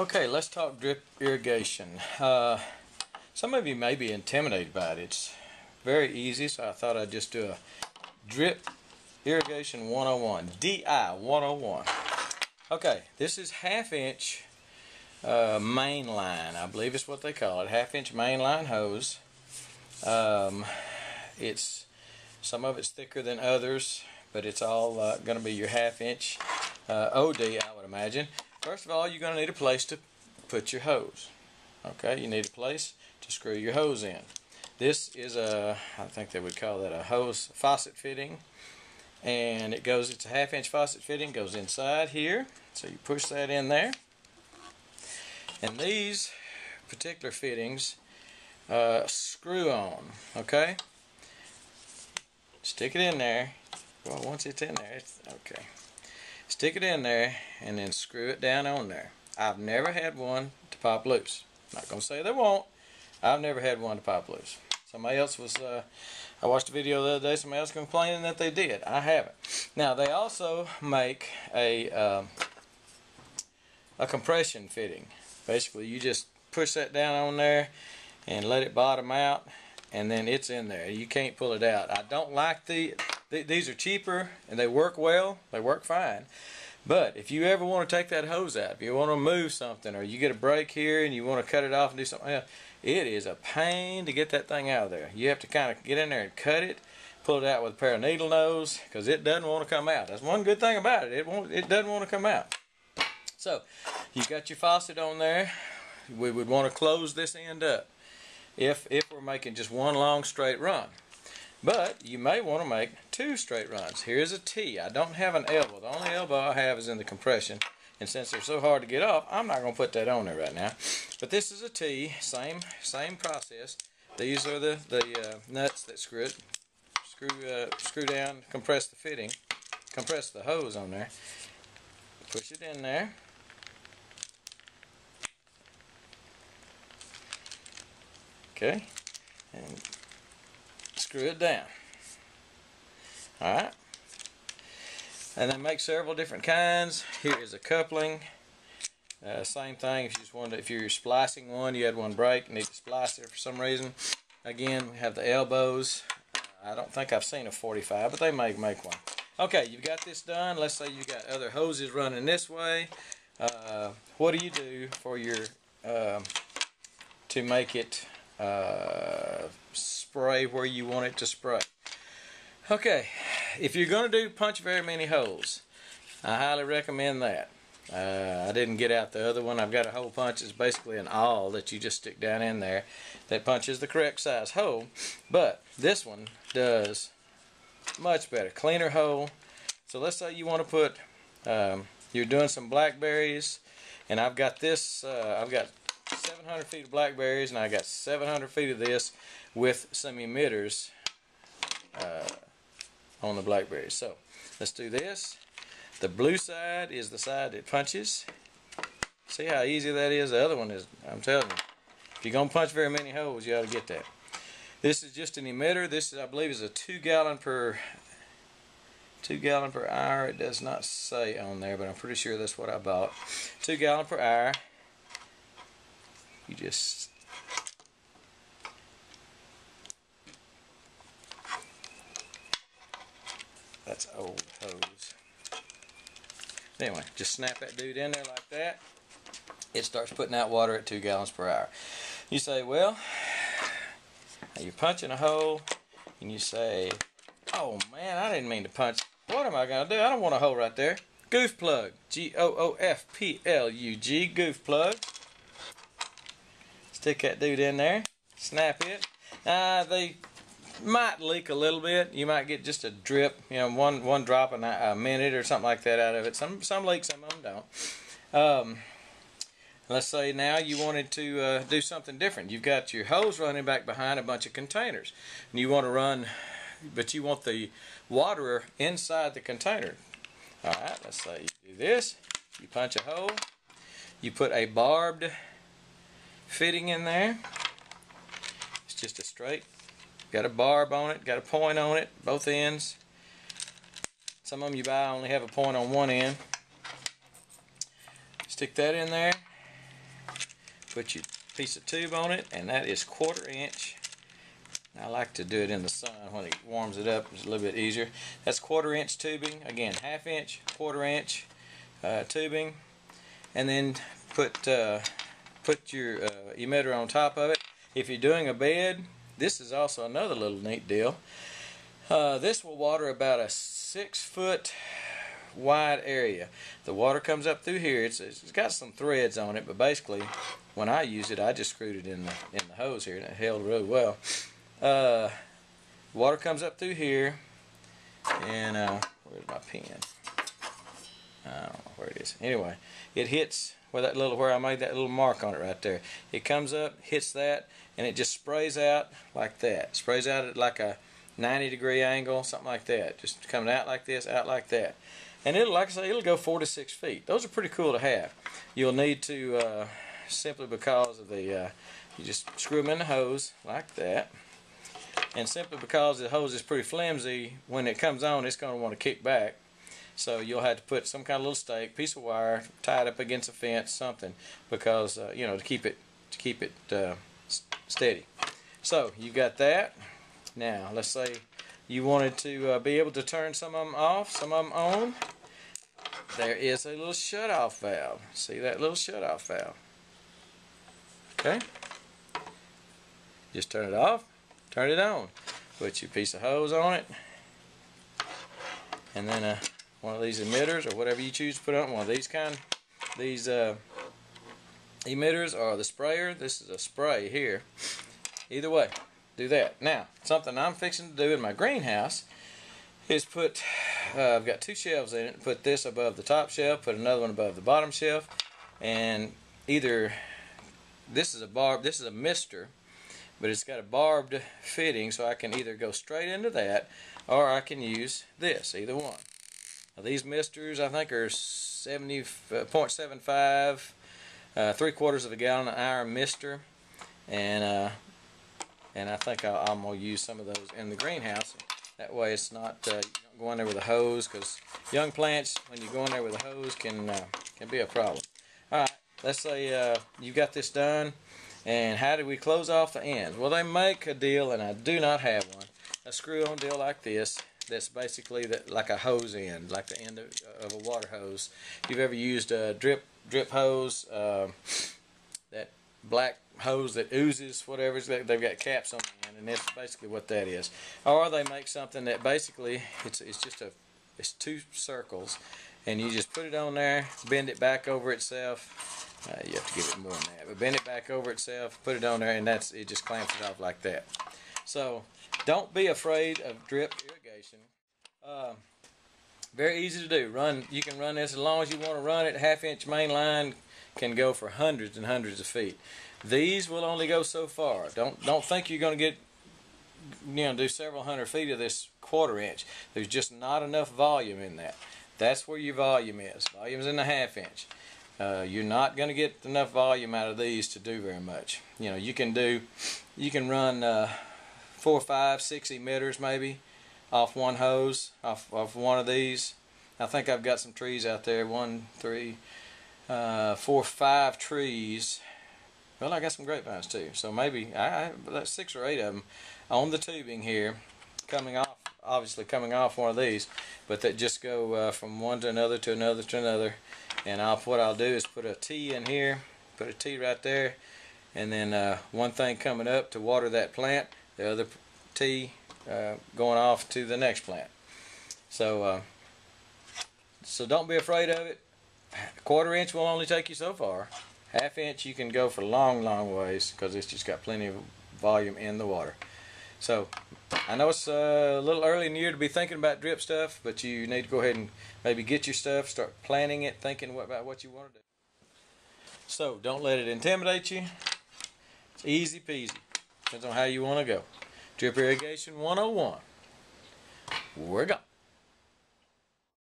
Okay, let's talk drip irrigation. Some of you may be intimidated by it. It's very easy, so I thought I'd just do a Drip Irrigation 101, DI 101. Okay, this is half-inch main line, I believe is what they call it, half-inch main line hose. It's some of it's thicker than others, but it's all going to be your half-inch OD, I would imagine. First of all, you're going to need a place to put your hose. Okay, you need a place to screw your hose in. This is a, I think they would call that a hose faucet fitting, and it's a half-inch faucet fitting, goes inside here, so you push that in there. And these particular fittings screw on. Okay, stick it in there. Well, once it's in there, it's okay. Stick it in there and then screw it down on there. I've never had one to pop loose. Not going to say they won't. I've never had one to pop loose. Somebody else was, I watched a video the other day, somebody else complaining that they did. I haven't. Now, they also make a compression fitting. Basically, you just push that down on there and let it bottom out, and then it's in there. You can't pull it out. I don't like these are cheaper and they work well. They work fine. But if you ever want to take that hose out, if you want to move something, or you get a break here and you want to cut it off and do something else, it is a pain to get that thing out of there. You have to kind of get in there and cut it, pull it out with a pair of needle nose, because it doesn't want to come out. That's one good thing about it. It doesn't want to come out. So you've got your faucet on there. We would want to close this end up if we're making just one long straight run. But you may want to make two straight runs. Here's a T. I don't have an elbow. The only elbow I have is in the compression. And since they're so hard to get off, I'm not going to put that on there right now. But this is a T. Same process. These are the nuts that screw it. Screw down, compress the fitting, compress the hose on there. Push it in there. Okay. And screw it down. Alright. And they make several different kinds. Here is a coupling. Same thing, if you're splicing one, you had one break, you need to splice it for some reason. Again, we have the elbows. I don't think I've seen a 45, but they may make one. Okay, you've got this done. Let's say you've got other hoses running this way. What do you do for your to make it spray where you want it to spray? Okay, if you're going to punch very many holes, I highly recommend that. I didn't get out the other one. I've got a hole punch. It's basically an awl that you just stick down in there that punches the correct size hole. But this one does much better, cleaner hole. So let's say you want to put, you're doing some blackberries, and I've got this, I've got 700 feet of blackberries, and I got 700 feet of this with some emitters on the blackberries. So let's do this. The blue side is the side that punches. See how easy that is? The other one is, I'm telling you, if you're going to punch very many holes, you ought to get that. This is just an emitter. This, I believe, is a 2 gallon per hour. It does not say on there, but I'm pretty sure that's what I bought. 2 gallon per hour. You just that's old hose. Anyway, just snap that dude in there like that. It starts putting out water at 2 gallons per hour. You say, well, you're punching a hole, and you say, oh man, I didn't mean to punch. What am I going to do? I don't want a hole right there. Goof plug. G-O-O-F-P-L-U-G. Goof plug. Stick that dude in there. Snap it. They might leak a little bit. You might get just a drip, one drop a minute or something like that out of it. Some leak, some of them don't. Let's say now you wanted to do something different. You've got your hose running back behind a bunch of containers, and you want to run, but you want the waterer inside the container. All right, let's say you do this. You punch a hole. You put a barbed fitting in there. It's just a straight. Got a barb on it, got a point on it, both ends. Some of them you buy only have a point on one end. Stick that in there. put your piece of tube on it, and that is 1/4 inch. I like to do it in the sun when it warms it up. It's a little bit easier. That's 1/4 inch tubing. Again, 1/2 inch, 1/4 inch tubing, and then put your emitter on top of it. If you're doing a bed, this is also another little neat deal. This will water about a 6-foot wide area. The water comes up through here. It's got some threads on it, but basically, when I use it, I just screwed it in the hose here, and it held really well. Water comes up through here, and where's my pen? I don't know where it is. Anyway, it hits where I made that little mark on it right there. It comes up, hits that, and it just sprays out like that. Sprays out at like a 90-degree angle, something like that. Just coming out like this, out like that. And it'll, like I say, it'll go 4 to 6 feet. Those are pretty cool to have. You'll need to, simply because of the, you just screw them in the hose like that. And simply because the hose is pretty flimsy, when it comes on, it's going to want to kick back. So you'll have to put some kind of little stake, piece of wire, tie it up against a fence, something, because you know, to keep it steady. So you got that. Now let's say you wanted to be able to turn some of them off, some of them on. There is a little shut-off valve. See that little shut-off valve? Okay. Just turn it off, turn it on. Put your piece of hose on it, and then one of these emitters or whatever you choose to put on. One of these emitters or the sprayer. This is a spray here. Either way, do that. Now, something I'm fixing to do in my greenhouse is put, I've got 2 shelves in it. Put this above the top shelf, put another one above the bottom shelf, and either this is a mister, but it's got a barbed fitting, so I can either go straight into that or I can use this, either one. Now, these misters I think are 70.75, 3/4 of a gallon an hour mister, and I think I'm gonna use some of those in the greenhouse. That way it's not you don't go in there with a hose, because young plants, when you go in there with a hose, can be a problem. All right, let's say you got this done, and how do we close off the ends? Well, they make a deal, and I do not have one. A screw-on deal like this. That's basically like a hose end, like the end of a water hose. If you've ever used a drip hose, that black hose that oozes, whatever, they've got caps on the end, and that's basically what that is. Or they make something that basically it's 2 circles, and you just put it on there, bend it back over itself. You have to give it more than that, but bend it back over itself, put it on there, and it just clamps it off like that. So don't be afraid of drip irrigation. Very easy to do. You can run this as long as you want to run it. 1/2 inch main line can go for hundreds and hundreds of feet. These will only go so far. Don't think you're going to get, do several hundred feet of this 1/4 inch. There's just not enough volume in that. That's where your volume is. Volume's in the 1/2 inch. You're not going to get enough volume out of these to do very much. You can run 4, 5, 6 emitters maybe off one hose, off one of these. I think I've got some trees out there. 1, 3, 4, 5 trees. Well, I got some grapevines too. So maybe that's 6 or 8 of them on the tubing here, obviously coming off one of these, but that just go from one to another to another to another. And what I'll do is put a T in here, put a T right there, and then one thing coming up to water that plant, the other T going off to the next plant. So don't be afraid of it. 1/4 inch will only take you so far. 1/2 inch you can go for long ways, because it's just got plenty of volume in the water. So I know it's a little early in the year to be thinking about drip stuff, but you need to go ahead and maybe get your stuff, start planning it, thinking about what you want to do. So don't let it intimidate you. It's easy peasy. Depends on how you want to go. Drip Irrigation 101. We're gone.